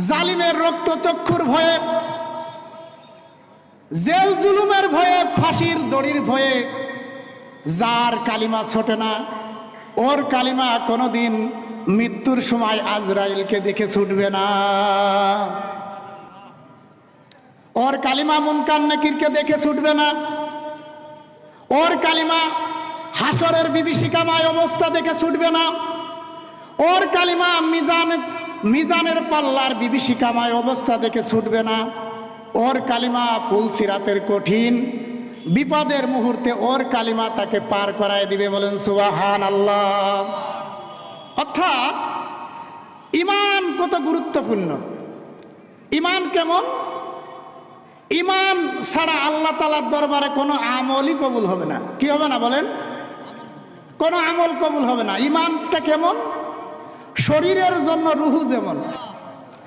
জালিমের রক্তচক্ষুর ভয়ে, জেল জুলুমের ভয়ে, ফাঁসির দড়ির ভয়ে যার কালিমা ছোটে না, ওর কালিমা কোনোদিন মৃত্যুর সময় আজরাইলকে দেখে ছুটবে না। ওর কালিমা মুনকার নাকিরকে দেখে ছুটবে না। ওর কালিমা হাসরের বিভীষিকাময় অবস্থা দেখে ছুটবে না। ওর কালিমা মিজানের পাল্লার বিভীষিকাময় অবস্থা দেখে ছুটবে না। ওর কালিমা পুলসিরাতের কঠিন বিপদের মুহূর্তে ওর কালিমা তাকে পার করায় দিবে। বলেন সুবহানাল্লাহ। অর্থাৎ ঈমান কত গুরুত্বপূর্ণ। ঈমান কেমন? ঈমান ছাড়া আল্লাহ তাআলার দরবারে কোনো আমলই কবুল হবে না। কি হবে না বলেন? কোনো আমল কবুল হবে না। ঈমানটা কেমন? শরীরের জন্য রুহু যেমন,